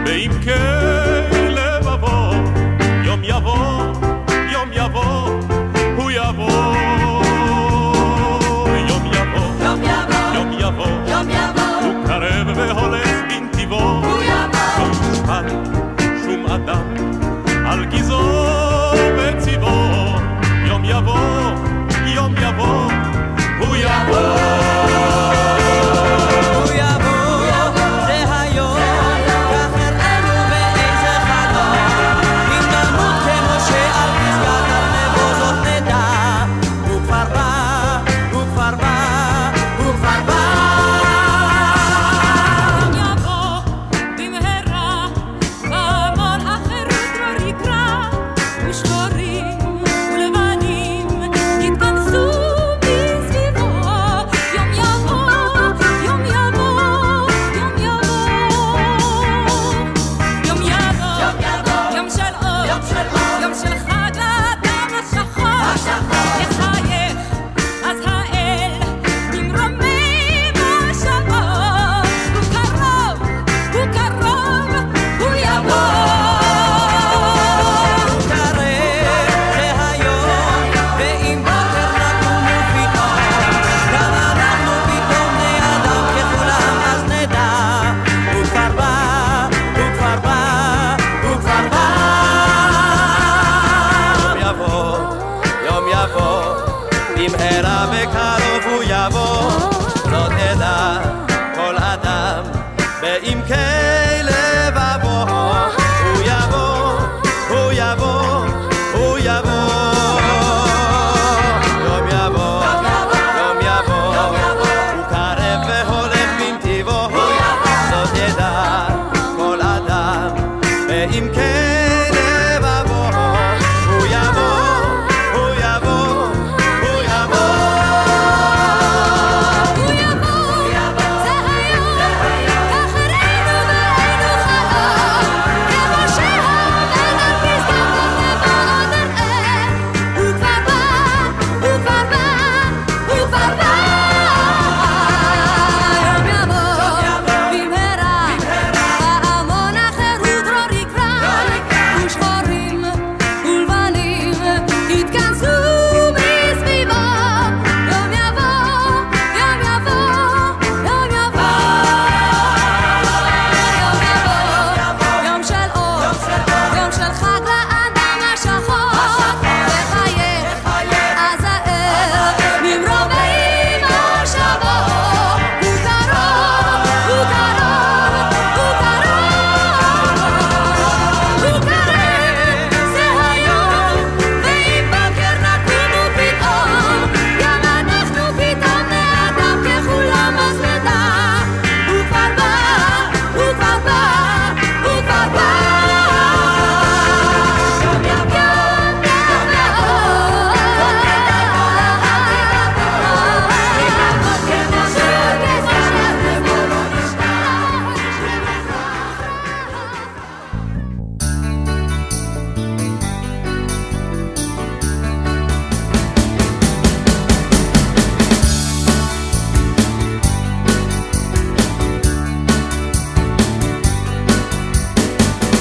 ועם כלב אבוא, יום יבוא, יום יבוא, הוא יבוא. יום יבוא, יום יבוא, יום יבוא, יום יבוא, הוא קרב והולך בנתיבו, הוא יבוא. לא יושפל שום אדם על גזעו וציבו, יום יבוא, יום יבוא, הוא יבוא.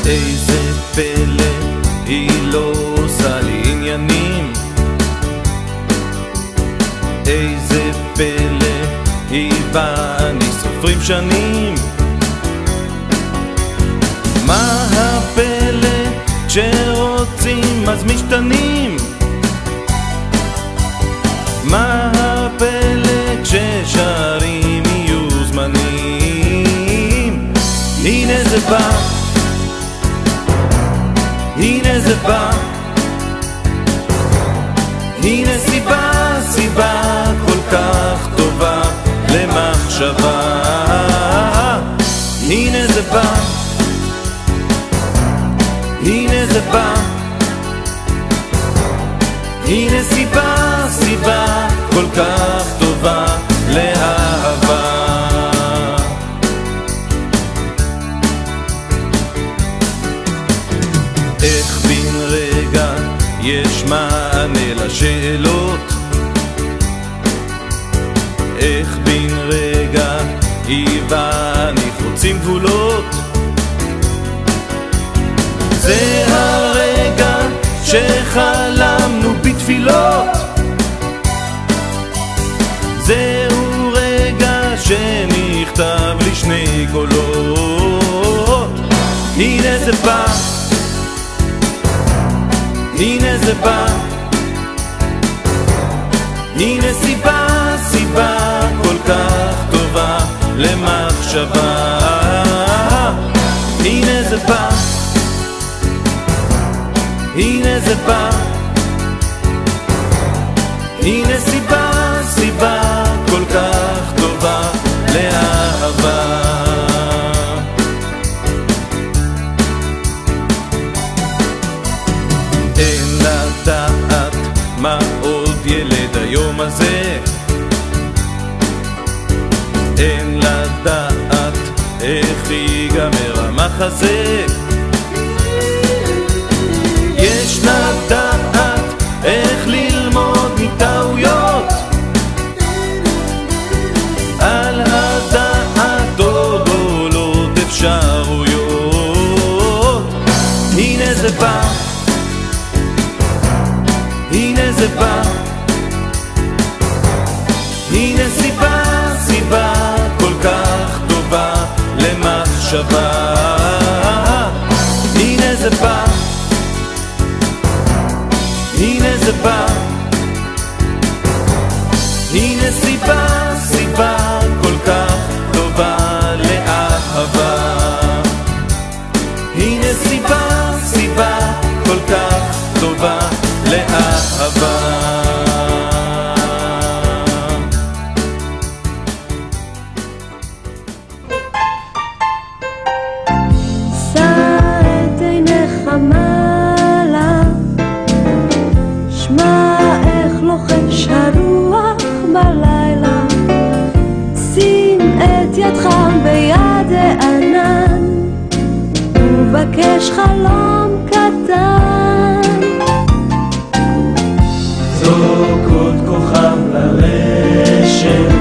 איזה פלא, היא לא עושה לי עניינים. איזה פלא, היא ואני סופרים שנים. מה הפלא, כשרוצים אז משתנים. מה הפלא, כששרים יהיו זמנים. הנה זה בא, הנה זה בא, הנה סיבה, סיבה כל כך טובה למחשבה. הנה זה בא, הנה זה בא, הנה סיבה, סיבה כל כך טובה לאהבה. איך בן רגע יש מענה לשאלות. איך בן רגע היא ואני חוצים גבולות. תפילות. זהו רגע שנכתב לשני קולות. הנה זה בא, הנה זה בא, הנה סיבה, סיבה כל כך טובה למחשבה. הנה זה בא, הנה זה בא, הנה סיבה, סיבה כל כך טובה לאהבה. אין לדעת מה עוד ילד היום הזה, אין לדעת איך ייגמר המחזה. יש לדעת איך ללמוד מטעויות, על הדעת עוד עולות אפשרויות. הנה זה בא, הנה זה בא, הנה סיבה, סיבה כל כך טובה למחשבה. הנה זה בא, הנה זה בא, הנה סיבה, סיבה כל כך טובה לאהבה. הנה סיבה, סיבה כל כך טובה לאהבה. ובקש חלום קטן. זרוק עוד כוכב לרשת,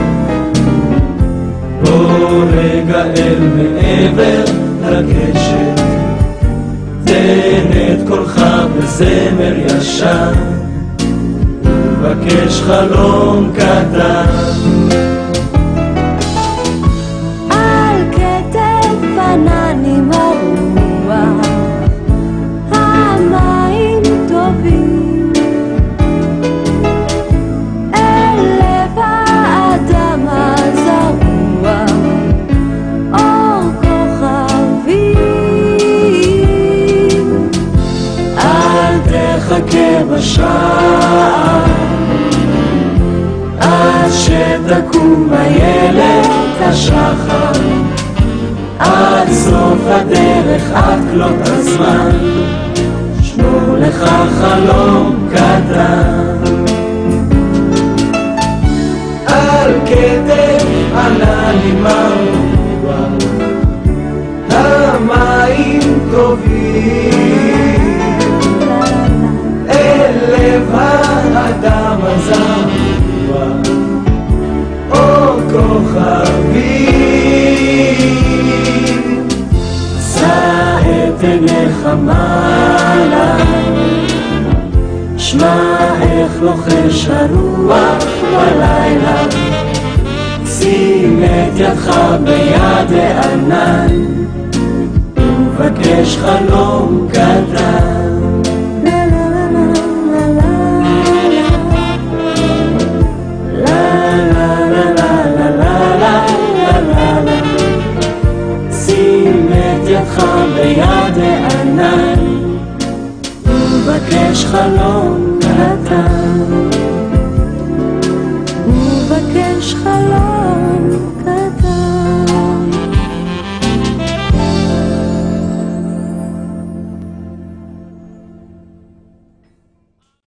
בוא רגע אל מעבר לקשת, תן את קולך בזמר ישן, ובקש חלום קטן. על כתב עננים הרוח, המים טובים, אל לב האדם הזרוע, אור כוכבים. אל תחכה בשעה עד שתקום איילת השחר, עד סוף הדרך, עד כלות הזמן, שמור לך חלום קטן. על כתב עננים הרוח, המים טובים, אל לב האדם הזרוע, אור כוכבים. שא את עיניך מעלה, שמע איך לוחש הרוח בלילה, שים את ידך ביד הענן, ובקש חלום קטן. ביד הענן, ובקש חלום קטן, ובקש חלום